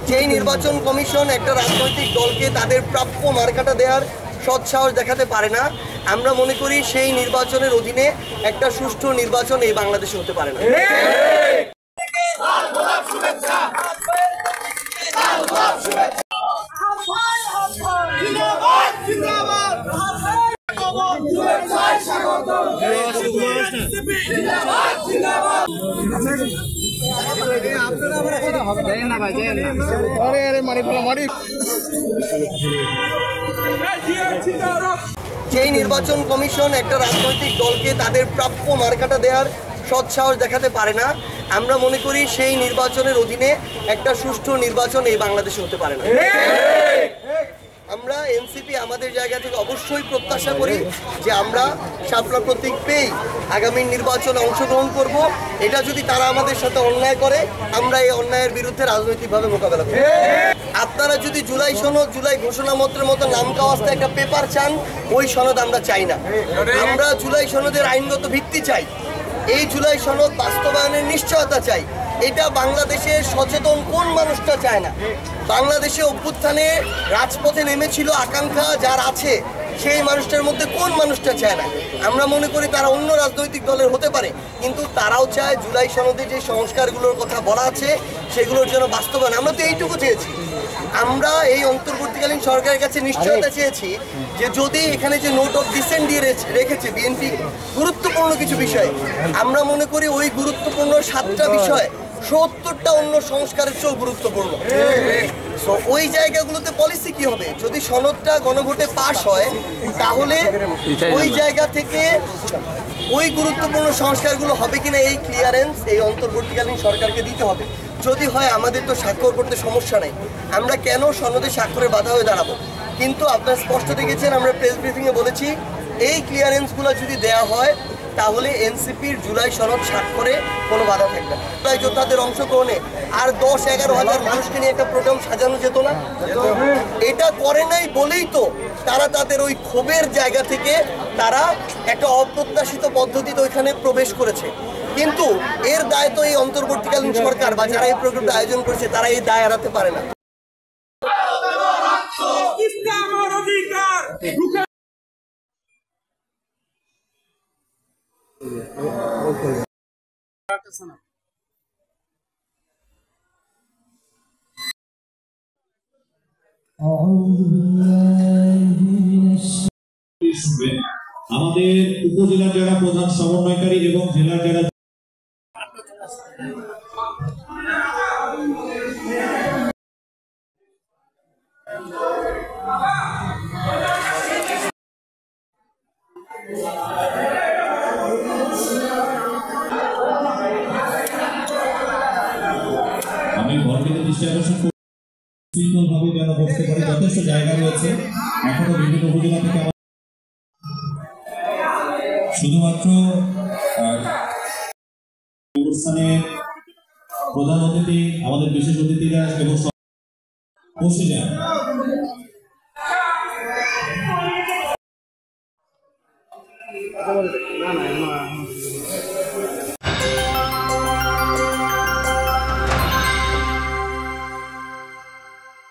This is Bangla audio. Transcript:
যেই নির্বাচন কমিশন একটা রাজনৈতিক দলকে তাদের প্রাপ্য মার্কাটা দেওয়ার সৎসাহস দেখাতে পারে না, আমরা মনে করি সেই নির্বাচনের অধীনে একটা সুষ্ঠু নির্বাচন এই বাংলাদেশে হতে পারে না। যেই নির্বাচন কমিশন একটা রাজনৈতিক দলকে তাদের প্রাপ্য মার্কাটা দেওয়ার সৎসাহস দেখাতে পারে না, আমরা মনে করি সেই নির্বাচনের অধীনে একটা সুষ্ঠু নির্বাচন এই বাংলাদেশে হতে পারে না। আমরা এনসিপি আমাদের জায়গা থেকে অবশ্যই প্রত্যাশা করি যে আমরা শাপলা প্রতীক পেয়েই আগামী নির্বাচনে অংশগ্রহণ করব। এটা যদি তারা আমাদের সাথে অন্যায় করে, আমরা এই অন্যায়ের বিরুদ্ধে রাজনৈতিকভাবে মোকাবেলা করব। আপনারা যদি জুলাই সনদ, জুলাই ঘোষণাপত্রের মতো নাম কাওয়াস্তে একটা পেপার চান, ওই সনদ আমরা চাই না। আমরা জুলাই সনদের আইনগত ভিত্তি চাই। এই জুলাই সনদ বাস্তবায়নের নিশ্চয়তা চাই। এটা বাংলাদেশের সচেতন কোন মানুষটা চায় না? বাংলাদেশে অভ্যুত্থানে রাজপথে নেমেছিল আকাঙ্ক্ষা যার আছে, সেই মানুষটার মধ্যে কোন মানুষটা চায় না? আমরা মনে করি তারা অন্য রাজনৈতিক দলের হতে পারে, কিন্তু তারাও চায় জুলাই সনদে যে সংস্কারগুলোর কথা বলা আছে সেগুলোর জন্য বাস্তবায়ন। আমরা তো এইটুকু চেয়েছি। আমরা এই অন্তর্বর্তীকালীন সরকারের কাছে নিশ্চয়তা চেয়েছি যে যদি এখানে যে নোট অফ ডিসেন্ট দিয়ে রেখেছে বিএনপি গুরুত্বপূর্ণ কিছু বিষয়, আমরা মনে করি ওই গুরুত্বপূর্ণ 7টা বিষয় 70টা অন্য সংস্কারের চেয়েও গুরুত্বপূর্ণ। তো ওই জায়গাগুলোতে পলিসি কি হবে? যদি সনদটা গণভোটে পাশ হয়, তাহলে ওই জায়গা থেকে ওই গুরুত্বপূর্ণ সংস্কারগুলো হবে কিনা এই ক্লিয়ারেন্স এই অন্তর্বর্তীকালীন সরকারকে দিতে হবে। যদি হয় আমাদের তো স্বাক্ষর করতে সমস্যা নেই, আমরা কেন সনদে স্বাক্ষরে বাধা হয়ে দাঁড়াবো? কিন্তু আপনারা স্পষ্ট দেখেছেন, আমরা প্রেস ব্রিফিংয়ে বলেছি এই ক্লিয়ারেন্সগুলো যদি দেওয়া হয় তাহলে এনসিপির জুলাই সনদ স্বাক্ষরে কোনো বাধা থাকবে না। তাই যোদ্ধাদের অংশগ্রহণে আর 10-11 হাজার মানুষকে নিয়ে একটা প্রোগ্রাম সাজানো যেত না? এটা করে নাই বলেই তো তারা তাদের ওই ক্ষোভের জায়গা থেকে তারা একটা অপ্রত্যাশিত পদ্ধতিতে ওইখানে প্রবেশ করেছে। কিন্তু এর দায় তো এই অন্তর্বর্তীকালীন সরকার বা যারা এই প্রোগ্রামটা আয়োজন করেছে তারা এই দায় এড়াতে পারে না। আমাদের উপজেলার যারা প্রধান সমন্বয়কারী এবং জেলার যারা আমি ভোটের দৃষ্টি আকর্ষণ শৃঙ্খলভাবে যেন বসতে পারে, যথেষ্ট জায়গা রয়েছে। এখনো বিভিন্ন উপজেলা থেকে শুধুমাত্র অনুষ্ঠানে প্রধান অতিথি, আমাদের বিশেষ অতিথিরা এবং বসে যান।